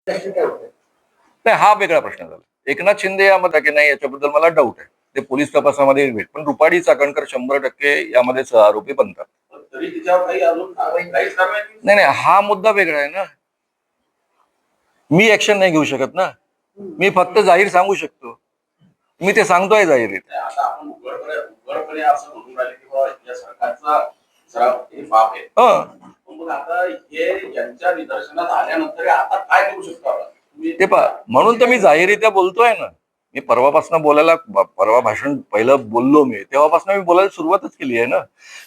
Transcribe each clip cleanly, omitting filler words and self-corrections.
नाही, हा वेगळा प्रश्न झाला. एकनाथ शिंदे यामध्ये की नाही याच्याबद्दल मला डाऊट आहे. ते पोलीस तपासामध्ये येईल. पण रुपाली चाकणकर 100% यामध्ये सहआरोपी बनतात. तरी तिच्यावर काही अजून काहीच कारवाई नाही नाही, हा मुद्दा वेगळा आहे ना. मी ऍक्शन नाही घेऊ शकत ना. मी फक्त जाहीर सांगू शकतो. मी ते सांगतोय जाहीर. आता आपण उघडपणे असं म्हणून राहिले की बाबा या सरकारचा जरा हे बाप आहे. मग आता हे यांच्या निदर्शनात आल्यानंतर आता काय करू शकतो आपण? ते म्हणून तर मी जाहीररित्या बोलतोय ना. मी परवापासून बोलायला, परवा भाषण पहिलं बोललो मी, तेव्हापासून मी बोलायला सुरुवातच केली आहे ना,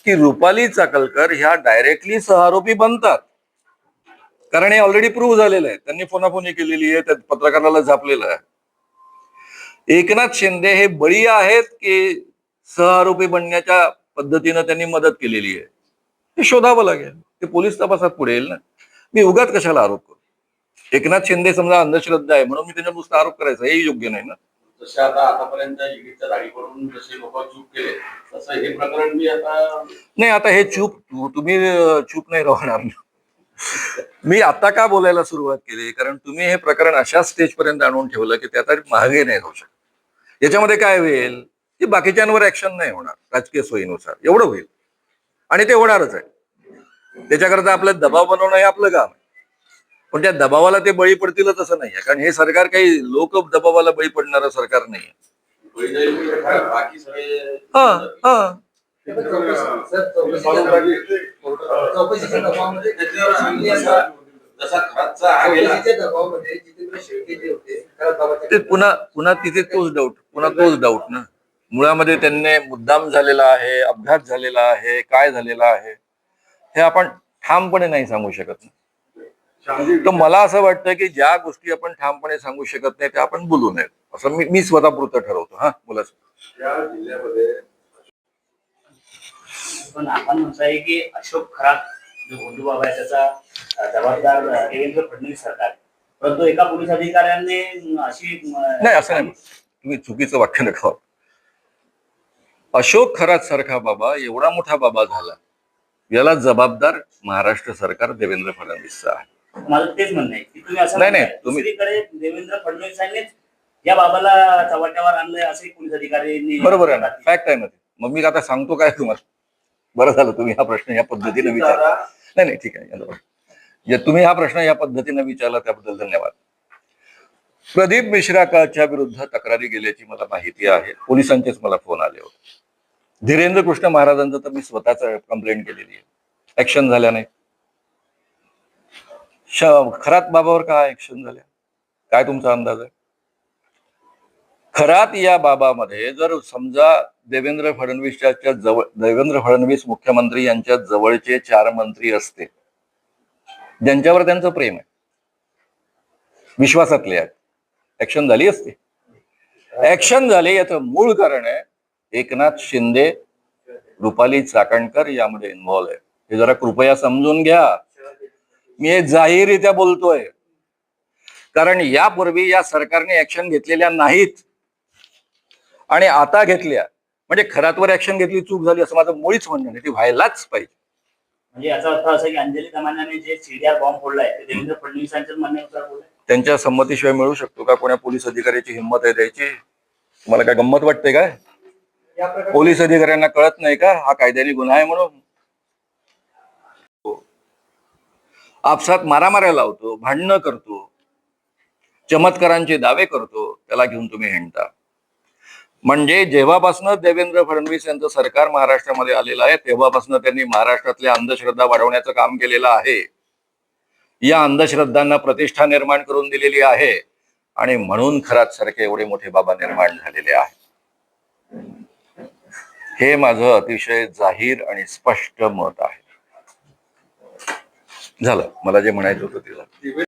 की रुपाली चाकणकर ह्या डायरेक्टली सहआरोपी बनतात. कारण हे ऑलरेडी प्रूव्ह झालेलं आहे. त्यांनी फोनाफोनी केलेली आहे, त्या पत्रकाराला झापलेलं आहे. एकनाथ शिंदे हे बळी आहेत की सहआरोपी बनण्याच्या पद्धतीनं त्यांनी मदत केलेली आहे, हे शोधावं लागेल. ते पोलीस तपासात पुढे येईल ना. मी उगाच कशाला आरोप करू? एकनाथ शिंदे समजा अंधश्रद्धा आहे म्हणून मी त्यांच्या नुसता आरोप करायचा, हे योग्य नाही ना. जसे आता आतापर्यंत ईडीच्या दाढीकडून जसे लोक चूक केले तसं हे प्रकरण मी आता नाही, आता हे तुम्ही चूप नाही राहणार. मी आता का बोलायला सुरुवात केली, कारण तुम्ही हे प्रकरण अशा स्टेज पर्यंत आणून ठेवलं की ते आता मागे नाही राहू शकत. याच्यामध्ये काय होईल की बाकीच्यांवर ऍक्शन नाही होणार, राजकीय सोयीनुसार एवढं होईल. आणि ते होणारच आहे. त्याच्याकरता आपलं दबाव बनवणं हे आपलं काम आहे. पण त्या दबावाला ते बळी पडतीलच असं नाहीये, कारण हे सरकार काही लोक दबावाला बळी पडणारं सरकार नाहीये. बाकी सगळे ते पुन्हा तिथे तोच डाऊट ना. मुळामध्ये त्यांनी मुद्दाम झालेला आहे, अपघात झालेला आहे, काय झालेला आहे हे आपण ठामपणे नाही सांगू शकत. तर मला असं वाटतं की ज्या गोष्टी आपण ठामपणे सांगू शकत नाही त्या आपण बोलू नयेत, असं मी स्वतःपुरतं ठरवतो. हा, बोला. या जिल्ह्यामध्ये पण आपण म्हणताय की अशोक खरात जो भोंदू बाबा आहे त्याचा जबाबदार देवेंद्र फडणवीस सरकार, परंतु एका पोलीस अधिकाऱ्यांनी अशी नाही, असं नाही, तुम्ही चुकीचं वाक्य नका. अशोक खरात सारखा बाबा एवढा मोठा बाबा झाला, याला जबाबदार महाराष्ट्र सरकार देवेंद्र फडणवीसचा आहे. माझं तेच म्हणणं आहे की तुम्ही असं नाही तुम्ही देवेंद्र फडणवीसांनीच या बाबाला चव्हाट्यावर आणलंय असे पोलीस अधिकारी. बरोबर आहे ना, फॅक्ट आहे ना. मग मी आता सांगतो काय तुम्हाला. बरं झालं तुम्ही हा प्रश्न या पद्धतीने विचारला. नाही ठीक आहे, तुम्ही हा प्रश्न या पद्धतीने विचारला त्याबद्दल धन्यवाद. प्रदीप मिश्राच्या विरुद्ध तक्रारी गेल्याची मला माहिती आहे. पोलिसांचेच मला फोन आले होते. धीरेंद्र कृष्ण महाराजांचं तर मी स्वतःच कंप्लेंट केलेली आहे, ऍक्शन झाल्या नाही. खरात बाबावर काय ऍक्शन झाल्या, काय तुमचा अंदाज आहे? खरात या बाबामध्ये जर समजा देवेंद्र फडणवीस मुख्यमंत्री यांच्या जवळचे 4 मंत्री असते ज्यांच्यावर त्यांचं प्रेम आहे, विश्वासातले आहेत, ऍक्शन झाली असते. ऍक्शन झाले याचं मूळ कारण आहे एकनाथ शिंदे, रुपाली चाकणकर यामध्ये इन्व्हॉल्व आहे. हे जरा कृपया समजून घ्या. मी हे जाहीररित्या बोलतोय, कारण यापूर्वी या सरकारने ऍक्शन घेतलेल्या नाहीत आणि आता घेतल्या. म्हणजे खरातवर ऍक्शन घेतली चूक झाली असं माझं मुळीच म्हणणं नाही, ती व्हायलाच पाहिजे. म्हणजे याचा अर्थ असा की अंजली दमानियाने जे सीडीआर बॉम्ब फोडलाय ते देवेंद्र फडणवीसांच्या म्हणण्यानुसार बोललाय. त्यांच्या संमतीशिवाय मिळू शकतो का? कोण्या पोलीस अधिकाऱ्याची हिंमत आहे द्यायची? तुम्हाला काय गंमत वाटते काय? पोलीस अधिकाऱ्यांना कळत नाही का हा कायद्याने गुन्हा आहे म्हणून? आपसात मारामाऱ्या लावतो, भांडणं करतो, चमत्कारांचे दावे करतो, त्याला घेऊन तुम्ही हिंडता. म्हणजे जेव्हापासून देवेंद्र फडणवीस यांचं सरकार महाराष्ट्रामध्ये आलेलं आहे तेव्हापासून त्यांनी महाराष्ट्रातल्या अंधश्रद्धा वाढवण्याचं काम केलेलं आहे. या अंधश्रद्धांना प्रतिष्ठा निर्माण करून दिलेली आहे आणि म्हणून खरात सारखे एवढे मोठे बाबा निर्माण झालेले आहे. हे माझं अतिशय जाहीर आणि स्पष्ट मत आहे. झालं, मला जे म्हणायचं होतं ते झालं.